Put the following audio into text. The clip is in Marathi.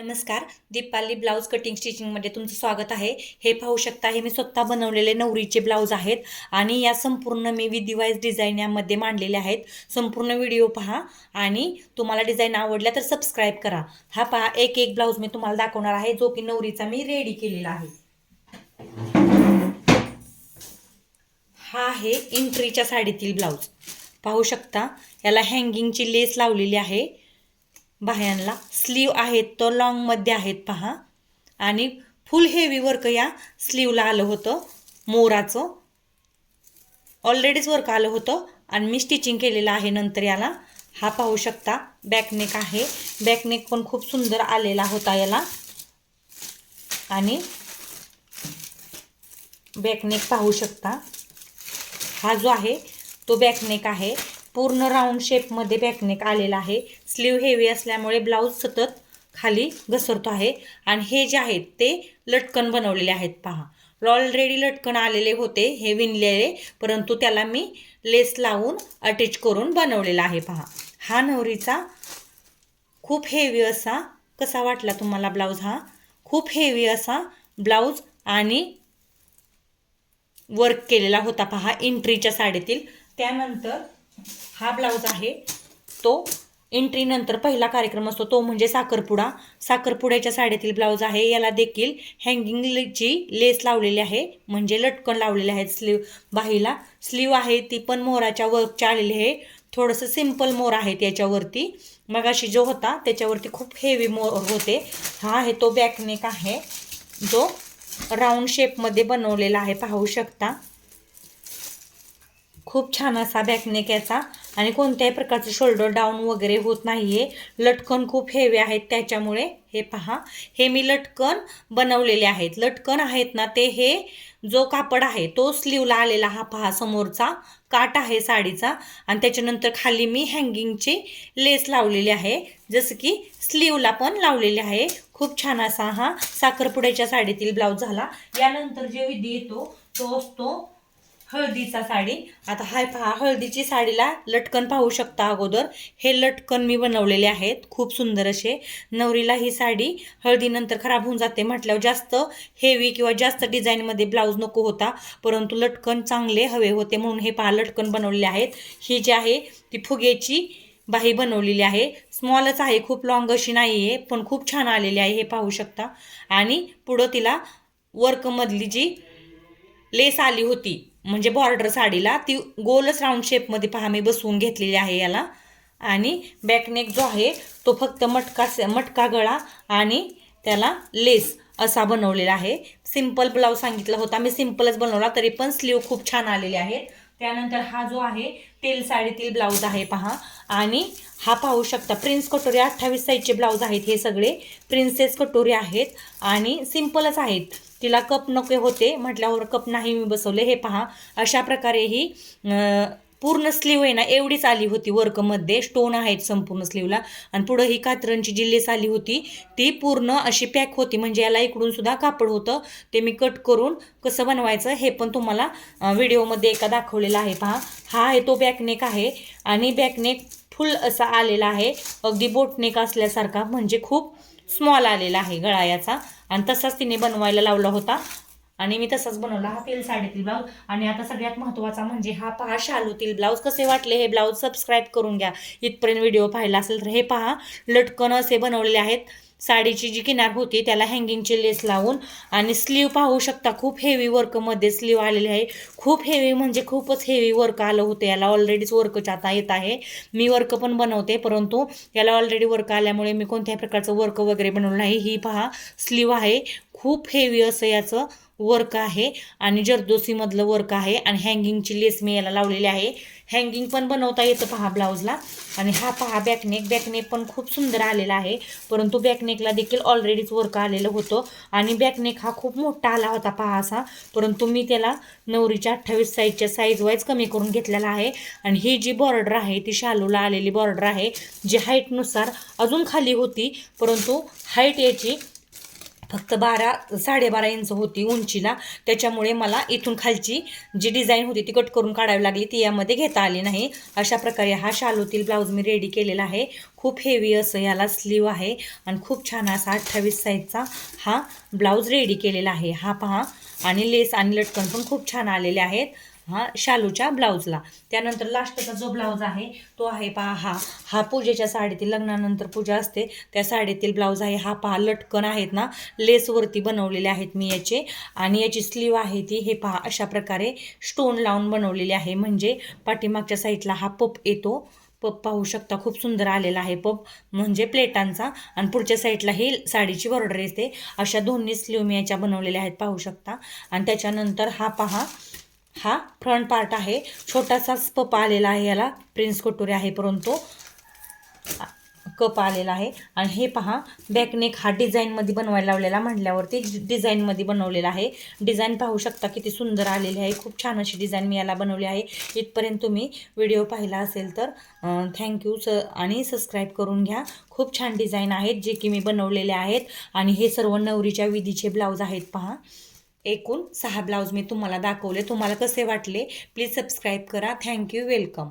नमस्कार. दीपाली ब्लाऊज कटिंग स्टिचिंगमध्ये तुमचं स्वागत आहे. हे पाहू शकता, हे मी स्वतः बनवलेले नवरीचे ब्लाऊज आहेत आणि या संपूर्ण मी विधिवाईज डिझाईन यामध्ये मांडलेले आहेत. संपूर्ण व्हिडिओ पहा आणि तुम्हाला डिझाईन आवडल्या तर सबस्क्राईब करा. हा पहा, एक एक ब्लाऊज मी तुम्हाला दाखवणार आहे, जो की नवरीचा मी रेडी केलेला आहे. हा आहे एंट्रीच्या साडीतील ब्लाऊज. पाहू शकता, याला हँगिंगची लेस लावलेली आहे. बाह्यांना स्लीव आहेत तो लॉंगमध्ये आहेत पहा. आणि फुल हेवी वर्क या स्लीवला आलं होतं. मोराचं ऑलरेडीच वर्क आलं होतं आणि मी स्टिचिंग केलेलं आहे नंतर याला. हा पाहू शकता, बॅकनेक आहे. बॅकनेक पण खूप सुंदर आलेला होता याला. आणि बॅकनेक पाहू शकता, हा जो आहे तो बॅकनेक आहे. पूर्ण राऊंड शेपमध्ये बॅकनेक आलेला आहे. स्लीव हेवी असल्यामुळे ब्लाऊज सतत खाली घसरतो आहे. आणि हे जे आहेत ते लटकन बनवलेले आहेत पहा. ऑलरेडी लटकन आलेले होते हे विणलेले, परंतु त्याला मी लेस लावून अटॅच करून बनवलेला आहे पहा. हा नवरीचा खूप हेवी असा, कसा वाटला तुम्हाला ब्लाऊज? हा खूप हेवी असा ब्लाऊज आणि वर्क केलेला होता पहा एंट्रीच्या साडीतील. त्यानंतर हा ब्लाऊज आहे तो एंट्री नंतर पहिला कार्यक्रम असतो तो म्हणजे साखरपुडा. साखरपुड्याच्या साडीतील ब्लाऊज आहे. याला देखील हँगिंगची लेस लावलेली आहे, म्हणजे लटकन लावलेले आहेत. बाहीला स्लीव आहे ती पण मोराच्या वर्कच्या आलेली आहे. थोडंसं सिंपल मोर आहे त्याच्यावरती. मगाशी जो होता त्याच्यावरती खूप हेवी मोर होते. हा आहे तो बॅकनेक आहे, जो राऊंड शेपमध्ये बनवलेला आहे. पाहू शकता, खूप छान असा बॅकनेक याचा. आणि कोणत्याही प्रकारचं शोल्डर डाऊन वगैरे होत नाहीये. लटकन खूप हेवी आहेत त्याच्यामुळे. हे पहा, हे मी लटकन बनवलेले आहेत. लटकन आहेत ना ते, हे जो कापड आहे तो स्लीवला आलेला. हा पहा, समोरचा काट आहे साडीचा आणि त्याच्यानंतर खाली मी हँगिंगची लेस लावलेली आहे, जसं की स्लीवला पण लावलेली आहे. खूप छान असा हा साखरपुड्याच्या साडीतील ब्लाऊज झाला. यानंतर जे विधी येतो तो असतो हळदीचा साडी. आता हाय पहा, हळदीची साडीला लटकन पाहू शकता. अगोदर हे लटकन मी बनवलेले आहेत, खूप सुंदर असे. नवरीला ही साडी हळदीनंतर खराब होऊन जाते म्हटल्यावर जास्त हेवी किंवा जास्त डिझाईनमध्ये ब्लाऊज नको होता, परंतु लटकन चांगले हवे होते म्हणून हे पहा लटकन बनवलेले आहेत. ही जी आहे ती फुग्याची बाही बनवलेली आहे. स्मॉलच आहे, खूप लॉंग अशी नाही आहे, पण खूप छान आलेली आहे. हे पाहू शकता. आणि पुढं तिला वर्कमधली जी लेस आली होती म्हणजे बॉर्डर साडीला, ती गोलच राऊंड शेपमध्ये पहा मी बसवून घेतलेली आहे याला. आणि बॅकनेक जो आहे तो फक्त मटका गळा आणि त्याला लेस असा बनवलेला आहे. सिंपल ब्लाऊज सांगितला होता मी, सिंपलच बनवला, तरी पण स्लीव खूप छान आलेले आहेत. त्यानंतर हा जो आहे तेल साडीतील ब्लाऊज आहे पहा. आणि हा पाहू शकता, प्रिन्स कटोरी 28 साईजचे ब्लाऊज आहेत. हे सगळे प्रिन्सेस कटोरी आहेत आणि सिंपलच आहेत. तिला कप नको होते म्हटल्यावर कप नाही मी बसवले. हे पहा, अशा प्रकारे ही पूर्ण स्लीव आहे ना एवढीच आली होती. वर्कमध्ये स्टोन आहेत संपूर्ण स्लीवला. आणि पुढं ही कातरणची जी लेस आली होती ती पूर्ण अशी पॅक होती, म्हणजे याला इकडून सुद्धा कापड होतं. ते मी कट करून कसं बनवायचं हे पण तुम्हाला व्हिडिओमध्ये एका दाखवलेलं आहे पहा. हा आहे तो बॅकनेक आहे आणि बॅकनेक फुल असा आलेला आहे, अगदी बोटनेक असल्यासारखा, म्हणजे खूप स्मॉल आलेला आहे गळा याचा. आणि तसाच तिने बनवायला लावला होता आणि मी तसाच बनवला हा तेल साडीतील ब्लाऊज. आणि आता सगळ्यात महत्त्वाचा म्हणजे हा पहा शालूतील ब्लाऊज. कसे वाटले हे ब्लाऊज सबस्क्राईब करून घ्या. इथपर्यंत व्हिडिओ पाहिला असेल तर. हे पहा, लटकन असे बनवलेले आहेत. साडीची जी किनार होती त्याला हँगिंगची लेस लावून. आणि स्लीव पाहू शकता, खूप हेवी वर्कमध्ये स्लीव आलेली आहे. खूप हेवी म्हणजे खूपच हेवी वर्क आलं होतं याला. ऑलरेडीच वर्कच्या आता येत आहे. मी वर्क पण बनवते, परंतु याला ऑलरेडी वर्क आल्यामुळे मी कोणत्याही प्रकारचं वर्क वगैरे बनवलं नाही. ही पहा स्लीव आहे, खूप हेवी असं याचं वर्क आहे आणि जरदोसीमधलं वर्क आहे. आणि हँगिंगची लेस मी याला लावलेली आहे. हँगिंग पण बनवता येतं पहा ब्लाऊजला. आणि हा पहा बॅकनेक. बॅकनेक पण खूप सुंदर आलेला आहे, परंतु बॅकनेकला देखील ऑलरेडीच वर्क आलेलं होतं. आणि बॅकनेक हा खूप मोठा आला होता पहा असा, परंतु मी त्याला नवरीच्या 28 साईजच्या साईज वाईज कमी करून घेतलेला आहे. आणि ही जी बॉर्डर आहे ती शालूला आलेली बॉर्डर आहे, जी हाईटनुसार अजून खाली होती, परंतु हाईट याची फक्त 12.5 इंच होती उंचीला, त्याच्यामुळे मला इथून खालची जी डिझाईन होती ती कट करून काढावी लागली, ती यामध्ये घेता आली नाही. अशा प्रकारे हा शालूतील ब्लाऊज मी रेडी केलेला आहे. खूप हेवी असं याला स्लीव आहे आणि खूप छान असा 28 साईजचा हा ब्लाऊज रेडी केलेला आहे. हा पहा, आणि लेस आणि लटकन पण खूप छान आलेले आहेत हा शालूच्या ब्लाऊजला. त्यानंतर लास्टचा जो ब्लाऊज आहे तो आहे पहा हा पूजेच्या साडीतील, लग्नानंतर पूजा असते त्या साडीतील ब्लाऊज आहे. हा पहा, लटकन आहेत ना लेसवरती बनवलेले आहेत मी याचे, आणि याची स्लीव आहे ती हे पहा अशा प्रकारे स्टोन लावून बनवलेली आहे. म्हणजे पाठीमागच्या साईडला हा पप येतो, पप पाहू शकता खूप सुंदर आलेला आहे पप, म्हणजे प्लेटांचा, आणि पुढच्या साईडला ही साडीची बॉर्डर येते. अशा दोन्ही स्लीव मी याच्या बनवलेल्या आहेत पाहू शकता. आणि त्याच्यानंतर हा पहा, हा फ्रंट पार्ट आहे, छोटासाच पप आलेला आहे, याला प्रिन्स कटोरी आहे परंतु कप आलेला आहे. आणि हे पहा बॅकनेक हा डिझाईनमध्ये बनवायला लावलेला म्हटल्यावरती डिझाईनमध्ये बनवलेला आहे. डिझाईन पाहू शकता किती सुंदर आलेली आहे, खूप छान अशी डिझाईन मी याला बनवली आहे. इथपर्यंत तुम्ही व्हिडिओ पाहिला असेल तर थँक्यू आणि सबस्क्राईब करून घ्या. खूप छान डिझाईन आहेत जे की मी बनवलेले आहेत. आणि हे सर्व नवरीच्या विधीचे ब्लाऊज आहेत पहा. एकूण 6 ब्लाऊज मी तुम्हाला दाखवले. तुम्हाला कसे वाटले प्लीज सबस्क्राईब करा. Thank you, welcome.